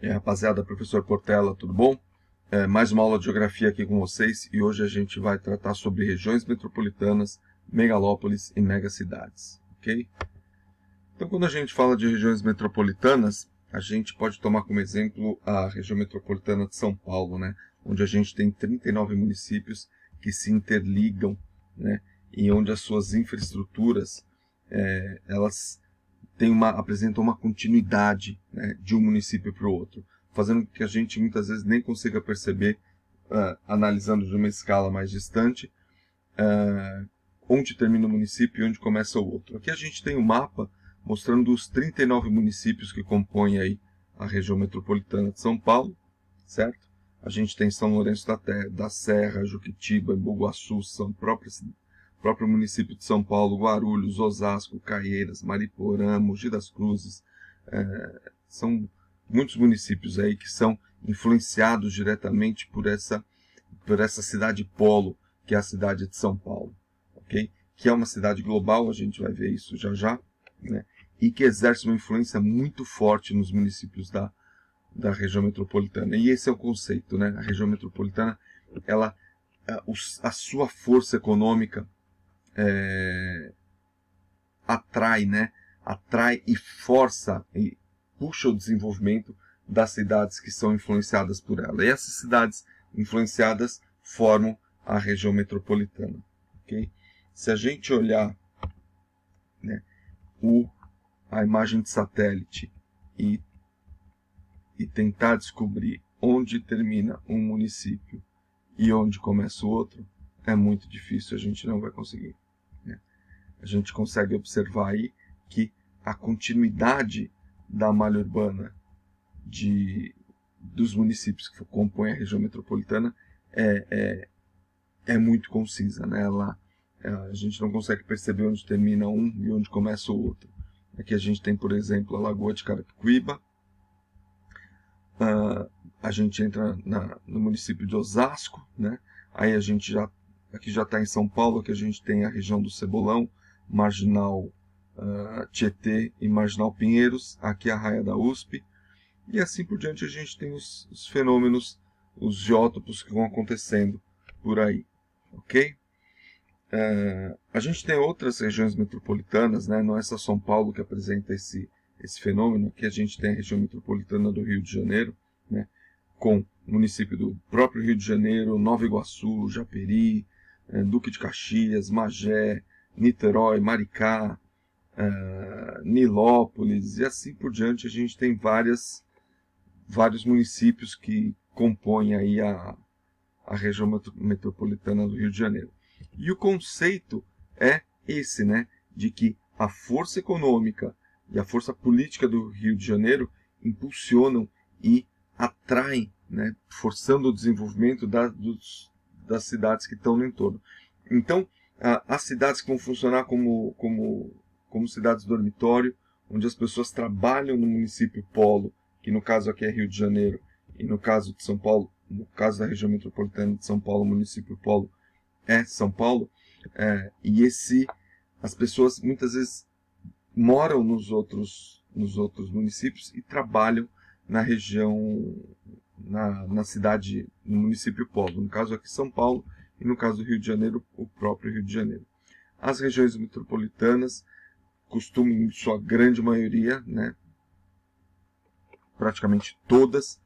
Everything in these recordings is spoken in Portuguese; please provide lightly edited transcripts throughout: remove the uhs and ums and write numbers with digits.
E aí, rapaziada, professor Portela, tudo bom? Mais uma aula de geografia aqui com vocês e hoje a gente vai tratar sobre regiões metropolitanas, megalópolis e megacidades, ok? Então, quando a gente fala de regiões metropolitanas, a gente pode tomar como exemplo a região metropolitana de São Paulo, né? Onde a gente tem 39 municípios que se interligam, né? E onde as suas infraestruturas, elas apresentam uma continuidade, né, de um município para o outro, fazendo com que a gente muitas vezes nem consiga perceber, analisando de uma escala mais distante, onde termina o município e onde começa o outro. Aqui a gente tem um mapa mostrando os 39 municípios que compõem aí a região metropolitana de São Paulo, certo? A gente tem São Lourenço da Serra, Juquitiba, Embu-Guaçu, próprio município de São Paulo, Guarulhos, Osasco, Caieiras, Mariporã, Mogi das Cruzes. São muitos municípios aí que são influenciados diretamente por essa cidade polo, que é a cidade de São Paulo, ok? Que é uma cidade global, a gente vai ver isso já já, né? E que exerce uma influência muito forte nos municípios da região metropolitana. E esse é o conceito, né? A região metropolitana, a sua força econômica atrai, né? Atrai e força e puxa o desenvolvimento das cidades que são influenciadas por ela. E essas cidades influenciadas formam a região metropolitana. Okay? Se a gente olhar, né, a imagem de satélite e tentar descobrir onde termina um município e onde começa o outro, é muito difícil, a gente não vai conseguir. Né? A gente consegue observar aí que a continuidade da malha urbana dos municípios que compõem a região metropolitana é muito concisa, né? A gente não consegue perceber onde termina um e onde começa o outro. Aqui a gente tem, por exemplo, a Lagoa de Carapicuíba. A gente entra no município de Osasco, né? Aí a gente aqui já está em São Paulo, aqui a gente tem a região do Cebolão, Marginal Tietê e Marginal Pinheiros, aqui a Raia da USP, e assim por diante a gente tem os fenômenos, os geótopos que vão acontecendo por aí, ok? A gente tem outras regiões metropolitanas, né? Não é só São Paulo que apresenta esse fenômeno. Aqui a gente tem a região metropolitana do Rio de Janeiro, né? Com o município do próprio Rio de Janeiro, Nova Iguaçu, Japeri, Duque de Caxias, Magé, Niterói, Maricá, Nilópolis e assim por diante. A gente tem vários municípios que compõem aí a região metropolitana do Rio de Janeiro. E o conceito é esse, né, de que a força econômica e a força política do Rio de Janeiro impulsionam e atraem, né, forçando o desenvolvimento das cidades que estão no entorno. Então, as cidades que vão funcionar como cidades dormitório, onde as pessoas trabalham no município polo, que no caso aqui é Rio de Janeiro, e no caso de São Paulo, no caso da região metropolitana de São Paulo, o município polo é São Paulo, as pessoas muitas vezes moram nos outros municípios e trabalham na região, na cidade, no município polo. No caso aqui São Paulo e no caso do Rio de Janeiro, o próprio Rio de Janeiro. As regiões metropolitanas costumam, em sua grande maioria, né, praticamente todas,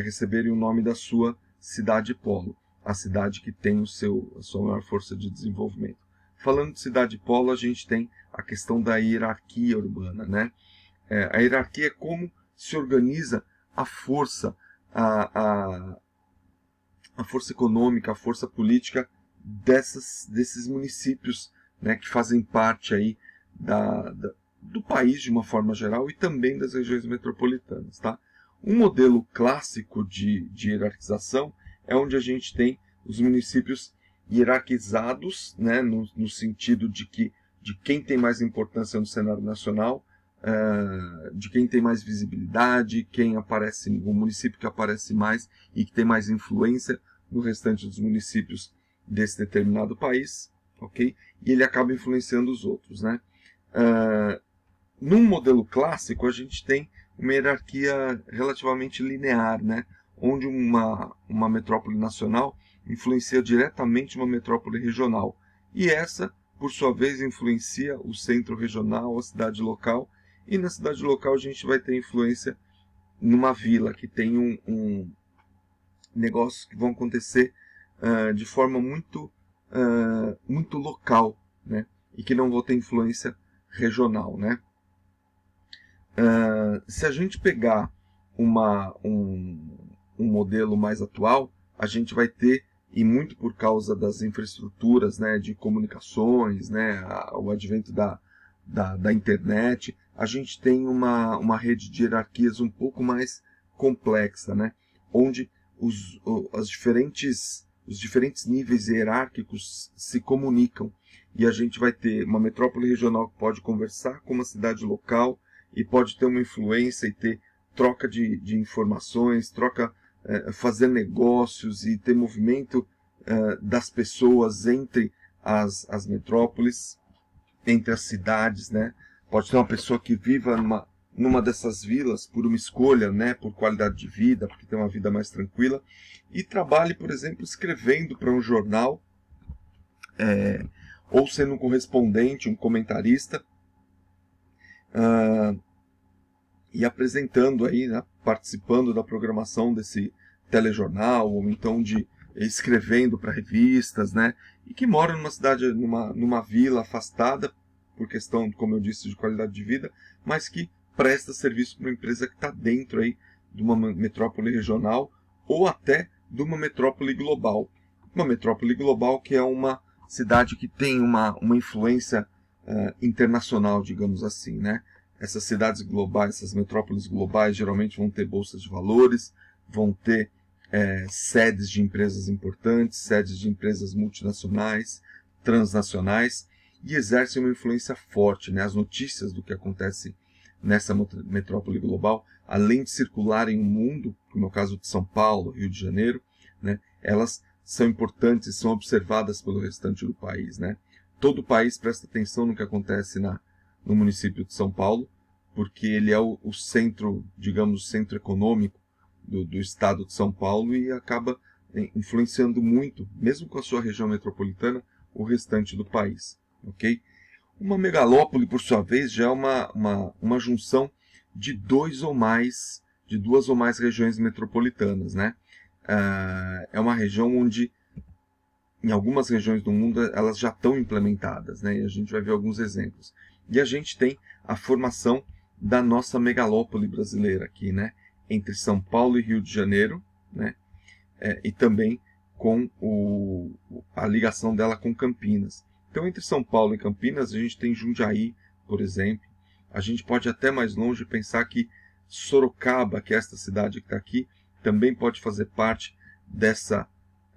receberem o nome da sua cidade polo, a cidade que tem a sua maior força de desenvolvimento. Falando de cidade polo, a gente tem a questão da hierarquia urbana, né? A hierarquia é como se organiza a força, a força econômica, a força política desses municípios, né, que fazem parte aí do país de uma forma geral e também das regiões metropolitanas, tá? Um modelo clássico de hierarquização é onde a gente tem os municípios hierarquizados, né, no sentido de quem tem mais importância no cenário nacional, de quem tem mais visibilidade, o município que aparece mais e que tem mais influência no restante dos municípios desse determinado país, ok? E ele acaba influenciando os outros, né? Num modelo clássico, a gente tem uma hierarquia relativamente linear, né? Onde uma metrópole nacional influencia diretamente uma metrópole regional. E essa, por sua vez, influencia o centro regional, a cidade local. E na cidade local a gente vai ter influência numa vila que tem um negócios que vão acontecer de forma muito local, né? E que não vão ter influência regional, né? Se a gente pegar um modelo mais atual, a gente vai ter, e muito por causa das infraestruturas, né, de comunicações, né, o advento da internet, a gente tem uma rede de hierarquias um pouco mais complexa, né, onde os diferentes níveis hierárquicos se comunicam. E a gente vai ter uma metrópole regional que pode conversar com uma cidade local e pode ter uma influência e ter troca de informações, fazer negócios e ter movimento das pessoas entre as metrópoles, entre as cidades, né? Pode ter uma pessoa que viva numa dessas vilas por uma escolha, né? Por qualidade de vida, porque tem uma vida mais tranquila, e trabalhe, por exemplo, escrevendo para um jornal, ou sendo um correspondente, um comentarista, e apresentando aí, né, participando da programação desse telejornal, ou então escrevendo para revistas, né, e que mora numa cidade, numa vila afastada, por questão, como eu disse, de qualidade de vida, mas que presta serviço para uma empresa que está dentro aí de uma metrópole regional, ou até de uma metrópole global. Uma metrópole global que é uma cidade que tem uma influência internacional, digamos assim, né? Essas cidades globais, essas metrópoles globais, geralmente vão ter bolsas de valores, vão ter sedes de empresas importantes, sedes de empresas multinacionais, transnacionais, e exercem uma influência forte, né? As notícias do que acontece nessa metrópole global, além de circularem no mundo, como é o caso de São Paulo, Rio de Janeiro, né? Elas são importantes e são observadas pelo restante do país, né? Todo o país presta atenção no que acontece no município de São Paulo, porque ele é o centro, digamos, centro econômico do estado de São Paulo e acaba influenciando muito, mesmo com a sua região metropolitana, o restante do país. Okay? Uma megalópole, por sua vez, já é uma junção de duas ou mais regiões metropolitanas, né? É uma região onde, em algumas regiões do mundo, elas já estão implementadas, né? E a gente vai ver alguns exemplos. E a gente tem a formação da nossa megalópole brasileira aqui, né? Entre São Paulo e Rio de Janeiro, né? E também com a ligação dela com Campinas. Então, entre São Paulo e Campinas, a gente tem Jundiaí, por exemplo. A gente pode até mais longe pensar que Sorocaba, que é esta cidade que está aqui, também pode fazer parte dessa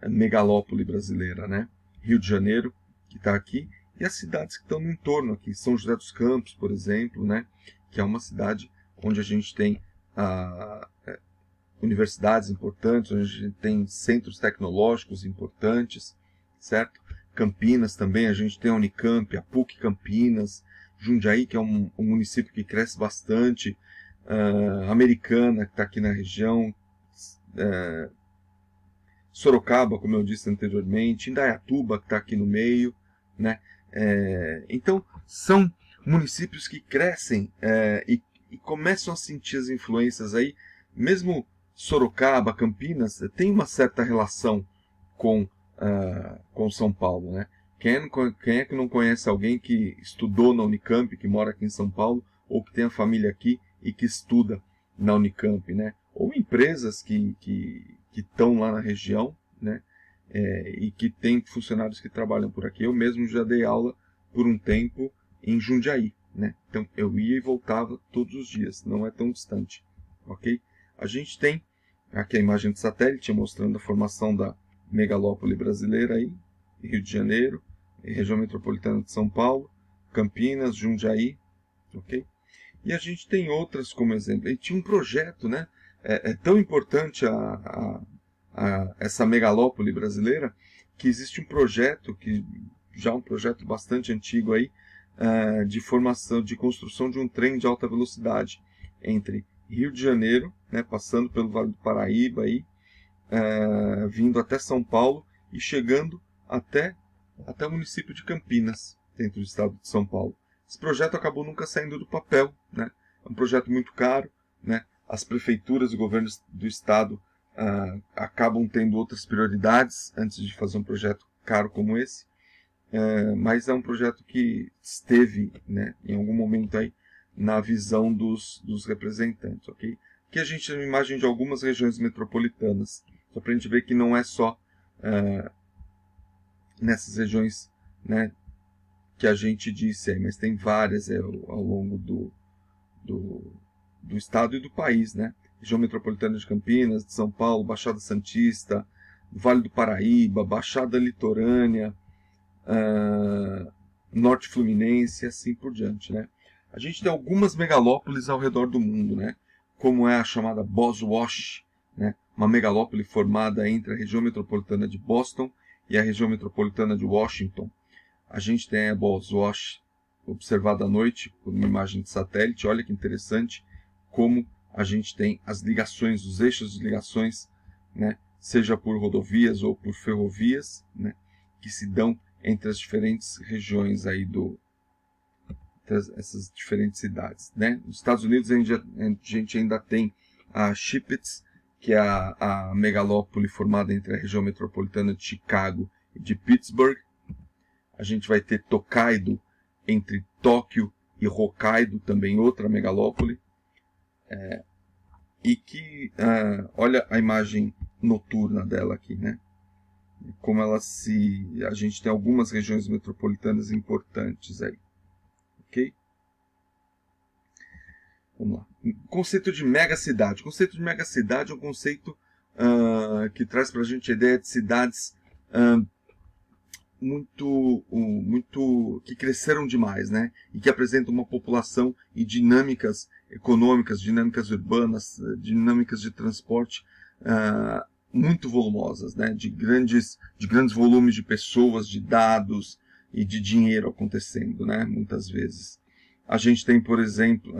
megalópole brasileira, né? Rio de Janeiro, que está aqui, e as cidades que estão no entorno aqui. São José dos Campos, por exemplo, né? Que é uma cidade onde a gente tem universidades importantes, onde a gente tem centros tecnológicos importantes, certo? Campinas também, a gente tem a Unicamp, a PUC Campinas, Jundiaí, que é um município que cresce bastante, Americana, que está aqui na região, Sorocaba, como eu disse anteriormente, Indaiatuba, que está aqui no meio, né? Então, são municípios que crescem e começam a sentir as influências aí, mesmo Sorocaba, Campinas, tem uma certa relação com São Paulo, né? Quem é que não conhece alguém que estudou na Unicamp, que mora aqui em São Paulo, ou que tem a família aqui e que estuda na Unicamp, né? Ou empresas que estão lá na região, né? E que tem funcionários que trabalham por aqui. Eu mesmo já dei aula por um tempo em Jundiaí, né? Então eu ia e voltava todos os dias, não é tão distante, ok? A gente tem aqui a imagem de satélite mostrando a formação da megalópole brasileira aí, Rio de Janeiro, região metropolitana de São Paulo, Campinas, Jundiaí, ok? E a gente tem outras como exemplo. E tinha um projeto, né? É tão importante essa megalópole brasileira que existe um projeto, já um projeto bastante antigo aí, de construção de um trem de alta velocidade entre Rio de Janeiro, né, passando pelo Vale do Paraíba, aí, vindo até São Paulo e chegando até o município de Campinas, dentro do estado de São Paulo. Esse projeto acabou nunca saindo do papel, né? É um projeto muito caro, né? As prefeituras e governos do estado acabam tendo outras prioridades antes de fazer um projeto caro como esse, mas é um projeto que esteve, né, em algum momento aí na visão dos representantes, ok? Aqui a gente tem uma imagem de algumas regiões metropolitanas, só para a gente ver que não é só nessas regiões, né, que a gente disse aí, mas tem várias ao longo do estado e do país, né? Região metropolitana de Campinas, de São Paulo, Baixada Santista, Vale do Paraíba, Baixada Litorânea, Norte Fluminense e assim por diante, né? A gente tem algumas megalópolis ao redor do mundo, né? Como é a chamada Boswash, né? Uma megalópole formada entre a região metropolitana de Boston e a região metropolitana de Washington. A gente tem a Boswash observada à noite por uma imagem de satélite. Olha que interessante como a gente tem as ligações, os eixos de ligações, né? Seja por rodovias ou por ferrovias, né? Que se dão entre as diferentes regiões aí essas diferentes cidades, né? Nos Estados Unidos a gente ainda tem a Shipets, que é a megalópole formada entre a região metropolitana de Chicago e de Pittsburgh. A gente vai ter Tokaido entre Tóquio e Hokkaido, também outra megalópole. E que, olha a imagem noturna dela aqui, né? Como a gente tem algumas regiões metropolitanas importantes aí. Ok? Vamos lá. O conceito de megacidade. O conceito de megacidade é um conceito que traz para a gente a ideia de cidades que cresceram demais, né? E que apresentam uma população e dinâmicas econômicas, dinâmicas urbanas, dinâmicas de transporte muito volumosas, né? De grandes volumes de pessoas, de dados e de dinheiro acontecendo, né? Muitas vezes. A gente tem, por exemplo,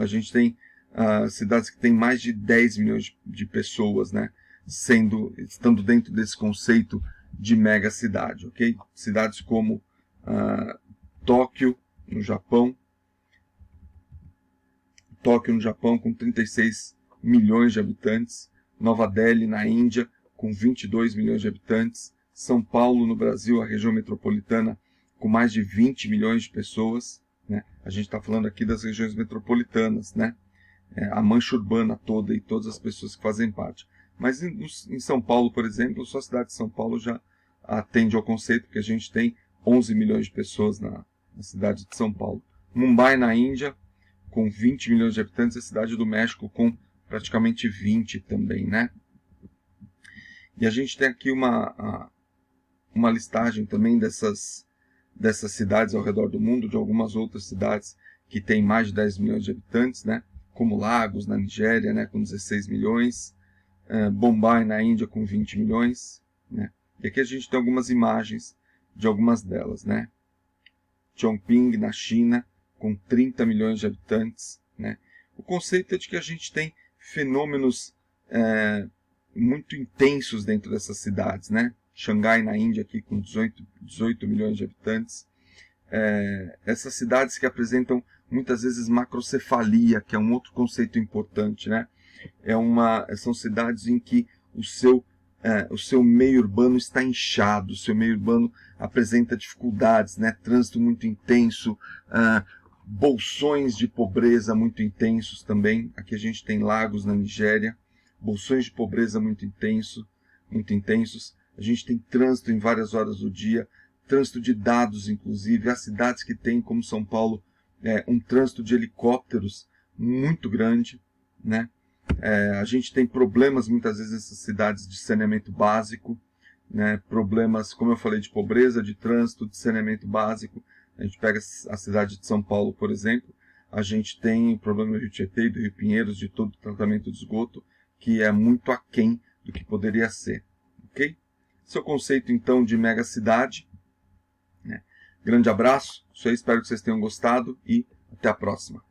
cidades que têm mais de 10 milhões de pessoas, né? Estando dentro desse conceito de megacidade, ok? Cidades como Tóquio, no Japão, com 36 milhões de habitantes, Nova Delhi, na Índia, com 22 milhões de habitantes, São Paulo, no Brasil, a região metropolitana, com mais de 20 milhões de pessoas, né? A gente está falando aqui das regiões metropolitanas, né? A mancha urbana toda e todas as pessoas que fazem parte. Mas em São Paulo, por exemplo, só a cidade de São Paulo já atende ao conceito, porque a gente tem 11 milhões de pessoas na cidade de São Paulo. Mumbai, na Índia, com 20 milhões de habitantes, a cidade do México com praticamente 20 também, né? E a gente tem aqui uma listagem também dessas cidades ao redor do mundo, de algumas outras cidades que têm mais de 10 milhões de habitantes, né? Como Lagos, na Nigéria, né? Com 16 milhões, Bombay, na Índia, com 20 milhões, né? E aqui a gente tem algumas imagens de algumas delas, né? Chongqing, na China, com 30 milhões de habitantes, né? O conceito é de que a gente tem fenômenos muito intensos dentro dessas cidades, né? Xangai, na Índia, aqui com 18 milhões de habitantes. Essas cidades que apresentam muitas vezes macrocefalia, que é um outro conceito importante, né? São cidades em que o seu meio urbano está inchado, o seu meio urbano apresenta dificuldades, né? Trânsito muito intenso, bolsões de pobreza muito intensos também. Aqui a gente tem Lagos, na Nigéria, bolsões de pobreza muito intensos. A gente tem trânsito em várias horas do dia, trânsito de dados, inclusive. Há cidades que têm, como São Paulo, um trânsito de helicópteros muito grande, né? A gente tem problemas muitas vezes nessas cidades de saneamento básico, né? Problemas, como eu falei, de pobreza, de trânsito, de saneamento básico. A gente pega a cidade de São Paulo, por exemplo, a gente tem o problema do Rio Tietê e do Rio Pinheiros, de todo o tratamento de esgoto, que é muito aquém do que poderia ser, ok? Esse é o conceito, então, de megacidade, né? Grande abraço, espero que vocês tenham gostado e até a próxima.